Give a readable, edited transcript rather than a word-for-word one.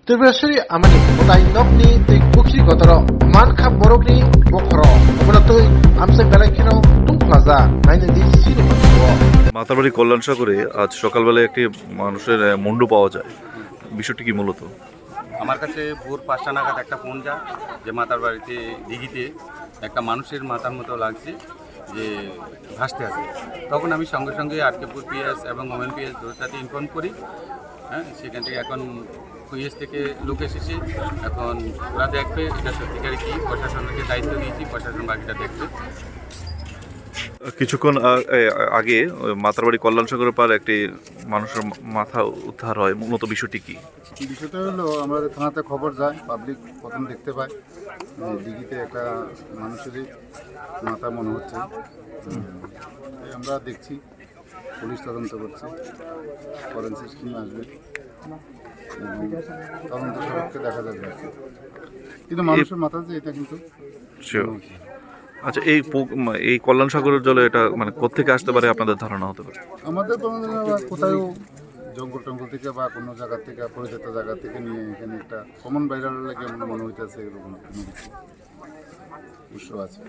Terbiasari amani mutai nokni tei bukri gotoro manka borokni bokoro obonatoi amsai belakino tungplaza naine di sini matwo Matarbari কল্যাণ সাগরে আজ সকালবেলায় একটি মানুষের মুন্ডু পাওয়া যায়। বিষয়টি কি মূলত? আমার কাছে ভোর ৫টা নাগাদ একটা ফোন যায় যে মাতার বাড়িতে দিঘিতে একটা মানুষের মাথার মতো লাগছে যে ভাসতে আছে। তখন আমি সঙ্গে সঙ্গে আরকেপুর পিএস এবং ওমেন পিএস দুটাতে ইনফর্ম করি। হ্যাঁ, সেখান থেকে এখন পিএস থেকে লোক এসেছে, এখন ওরা দেখবে এটা সত্যিকারে কি, প্রশাসনকে দায়িত্ব দিয়েছি, প্রশাসন বাকিটা দেখবে। কিছুক্ষণ আগে মাতারবাড়ি কল্যাণ সাগরের পার একটি মানুষের মাথা উদ্ধার হয়। মূলত বিষয়টি কি? বিষয়টা হলো আমাদের থানাতে খবর যায়, পাবলিক প্রথম দেখতে পায় দিঘিতে একটা মানুষেরই মাথা মনে হচ্ছে। আমরা দেখছি, পুলিশ তদন্ত করছে, ফরেন্সিক টিম আসবে, তদন্ত সবাইকে দেখা যাবে আর কি। কিন্তু মানুষের মাথা যে এটা কিন্তু আচ্ছা, এই কল্যাণ সাগরের জলে এটা মানে কোত্থেকে আসতে পারে আপনাদের ধারণা হতে পারে? আমাদের কোনো কোথাও জঙ্গল টঙ্গল থেকে বা কোনো জায়গা থেকে পরিচিত জায়গা থেকে নিয়ে এখানে একটা কমন ভাইরাল লাগে মনে হইতেছে, এরকম কোনো কিছু উৎস আছে।